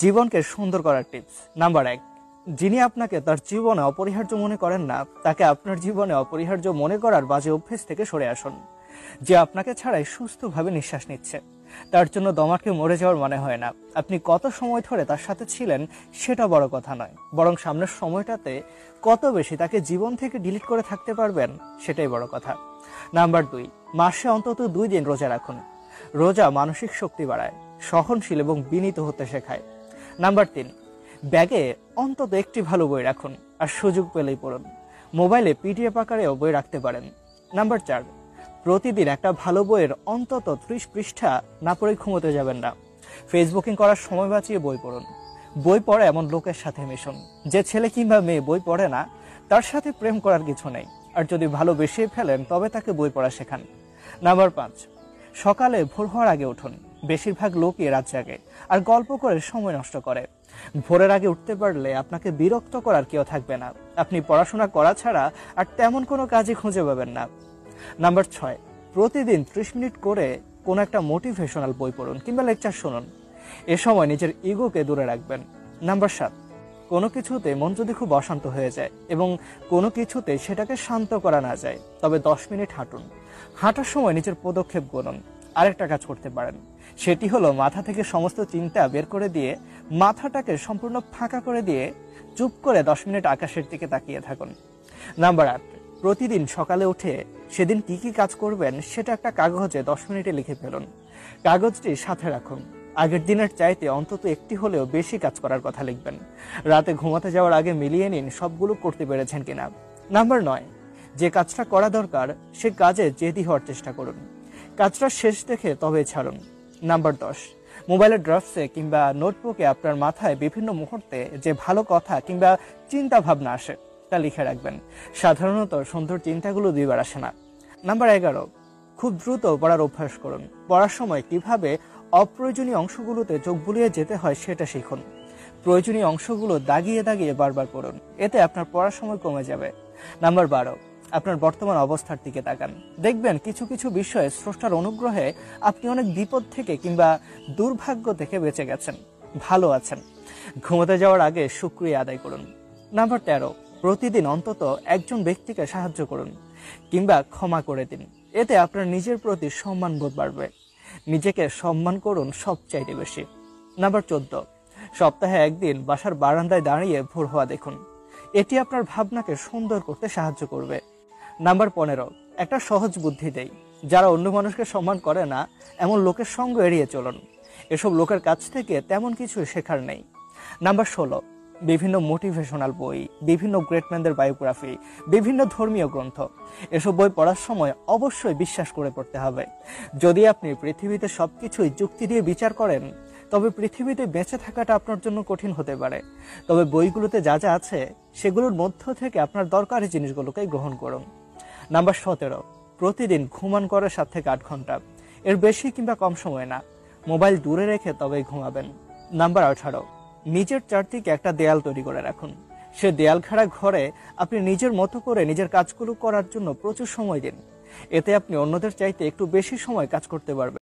জীবনকে সুন্দর করার টিপস নাম্বার 1, যিনি আপনাকে তার জীবনে অপরিহার্য মনে করেন না তাকে আপনার জীবনে অপরিহার্য মনে করার বাজে অভ্যেস থেকে সরে আসুন। যে আপনাকে ছাড়াই সুস্থভাবে নিঃশ্বাস নিচ্ছে, তার জন্য দমাকে মরে যাওয়ার মানে হয় না আপনি কত সময় ধরে তার সাথে ছিলেন সেটা বড় কথা নয়, বরং সামনের সময়টাতে কত বেশি তাকে জীবন থেকে ডিলিট করে থাকতে পারবেন সেটাই বড় কথা। নাম্বার 2, মাসে অন্তত 2 দিন রোজা রাখুন। রোজা মানসিক শক্তি বাড়ায়, সহনশীল এবং বিনীত হতে শেখায়। নাম্বার 3, ব্যাগে অন্তত একটি ভালো বই রাখুন আর সুযোগ পেলেই পড়ুন। মোবাইলে পিডিএফ আকারেও বই রাখতে পারেন। নাম্বার 4, প্রতিদিন একটা ভালো বইয়ের অন্তত 30 পৃষ্ঠা না পড়ে ঘুমোতে যাবেন না। ফেসবুকিং করার সময় বাঁচিয়ে বই পড়ুন। বই পড়ে এমন লোকের সাথে মিশুন যে ছেলে কিংবা মেয়ে বই পড়ে না, তার সাথে প্রেম করার কিছু নেই। আর যদি ভালোবেসে ফেলেন তবে তাকে বই পড়া শেখান। নাম্বার 5, সকালে ভোর হওয়ার আগে উঠুন। বেশিরভাগ লোকই রাত জাগে আর গল্প করে সময় নষ্ট করে। ভোরের আগে উঠতে পারলে আপনাকে বিরক্ত করার কেউ থাকবে না। আপনি পড়াশোনা করা ছাড়া আর তেমন কোনো কাজই খুঁজে পাবেন না। নাম্বার 6, প্রতিদিন 30 মিনিট করে কোনো একটা মোটিভেশনাল বই পড়ুন কিংবা লেকচার শুনুন। এ সময় নিজের ইগোকে দূরে রাখবেন। নাম্বার 7, কোনো কিছুতে মন যদি খুব অশান্ত হয়ে যায় এবং কোনো কিছুতে সেটাকে শান্ত করা না যায় তবে 10 মিনিট হাঁটুন। হাঁটার সময় নিজের পদক্ষেপ গুনুন। আরেকটা কাজ করতে পারেন, সেটি হলো মাথা থেকে সমস্ত চিন্তা বের করে দিয়ে মাথাটাকে সম্পূর্ণ ফাঁকা করে দিয়ে চুপ করে 10 মিনিট আকাশের দিকে তাকিয়ে থাকুন। নাম্বার 8, প্রতিদিন সকালে উঠে সেদিন কি কি কাজ করবেন সেটা একটা কাগজে 10 মিনিটে লিখে ফেলুন। কাগজটি সাথে রাখুন। আগের দিনের চাইতে অন্তত একটি হলেও বেশি কাজ করার কথা লিখবেন। রাতে ঘুমাতে যাওয়ার আগে মিলিয়ে নিন সবগুলো করতে পেরেছেন কিনা। নাম্বার 9, যে কাজটা করা দরকার সে কাজে জেদি হওয়ার চেষ্টা করুন। কাজটা শেষ দেখে তবে ছাড়ুন। নাম্বার 10, মোবাইলের ড্রাফটসে কিংবা নোটবুকে আপনার মাথায় বিভিন্ন মুহূর্তে যে ভালো কথা কিংবা চিন্তা ভাবনা আসে তা লিখে রাখবেন। সাধারণত সুন্দর চিন্তাগুলো 2 বার আসে না। নাম্বার 11, খুব দ্রুত পড়ার অভ্যাস করুন। পড়ার সময় কিভাবে অপ্রয়োজনীয় অংশগুলোতে চোখ বুলিয়ে যেতে হয় সেটা শিখুন। প্রয়োজনীয় অংশগুলো দাগিয়ে দাগিয়ে বারবার পড়ুন, এতে আপনার পড়ার সময় কমে যাবে। নাম্বার 12, আপনার বর্তমান অবস্থার দিকে তাকান। দেখবেন কিছু কিছু বিষয়ে স্রষ্টার অনুগ্রহে আপনি অনেক বিপদ থেকে কিংবা দুর্ভাগ্য থেকে বেঁচে গেছেন, ভালো আছেন। ঘুমোতে যাওয়ার আগে শুকরিয়া আদায় করুন। নাম্বার 13, প্রতিদিন অন্তত একজন ব্যক্তিকে সাহায্য করুন কিংবা ক্ষমা করে দিন, এতে আপনার নিজের প্রতি সম্মান বোধ বাড়বে। নিজেকে সম্মান করুন সবচাইতে বেশি। নাম্বার 14, সপ্তাহে একদিন বাসার বারান্দায় দাঁড়িয়ে ভোর হওয়া দেখুন। এটি আপনার ভাবনাকে সুন্দর করতে সাহায্য করবে। নাম্বার 15, একটা সহজ বুদ্ধি দেই, যারা অন্য মানুষকে সম্মান করে না এমন লোকের সঙ্গ এড়িয়ে চলুন। এসব লোকের কাছ থেকে তেমন কিছু শেখার নেই। নাম্বার 16, বিভিন্ন মোটিভেশনাল বই, বিভিন্ন গ্রেটম্যানদের বায়োগ্রাফি, বিভিন্ন ধর্মীয় গ্রন্থ, এসব বই পড়ার সময় অবশ্যই বিশ্বাস করে পড়তে হবে। যদি আপনি পৃথিবীতে সবকিছুই যুক্তি দিয়ে বিচার করেন তবে পৃথিবীতে বেঁচে থাকাটা আপনার জন্য কঠিন হতে পারে। তবে বইগুলোতে যা যা আছে সেগুলোর মধ্য থেকে আপনার দরকারি জিনিসগুলোকে গ্রহণ করুন। নাম্বার 17, প্রতিদিন ঘুমান করে 7 থেকে 8 ঘন্টা, এর বেশি কিংবা কম সময় না। মোবাইল দূরে রেখে তবেই ঘুমাবেন। নাম্বার 18, নিজের চারদিকে একটা দেয়াল তৈরি করে রাখুন। সে দেয়াল ঘেরা ঘরে আপনি নিজের মতো করে নিজের কাজগুলো করার জন্য প্রচুর সময় দিন। এতে আপনি অন্যদের চাইতে একটু বেশি সময় কাজ করতে পারবেন।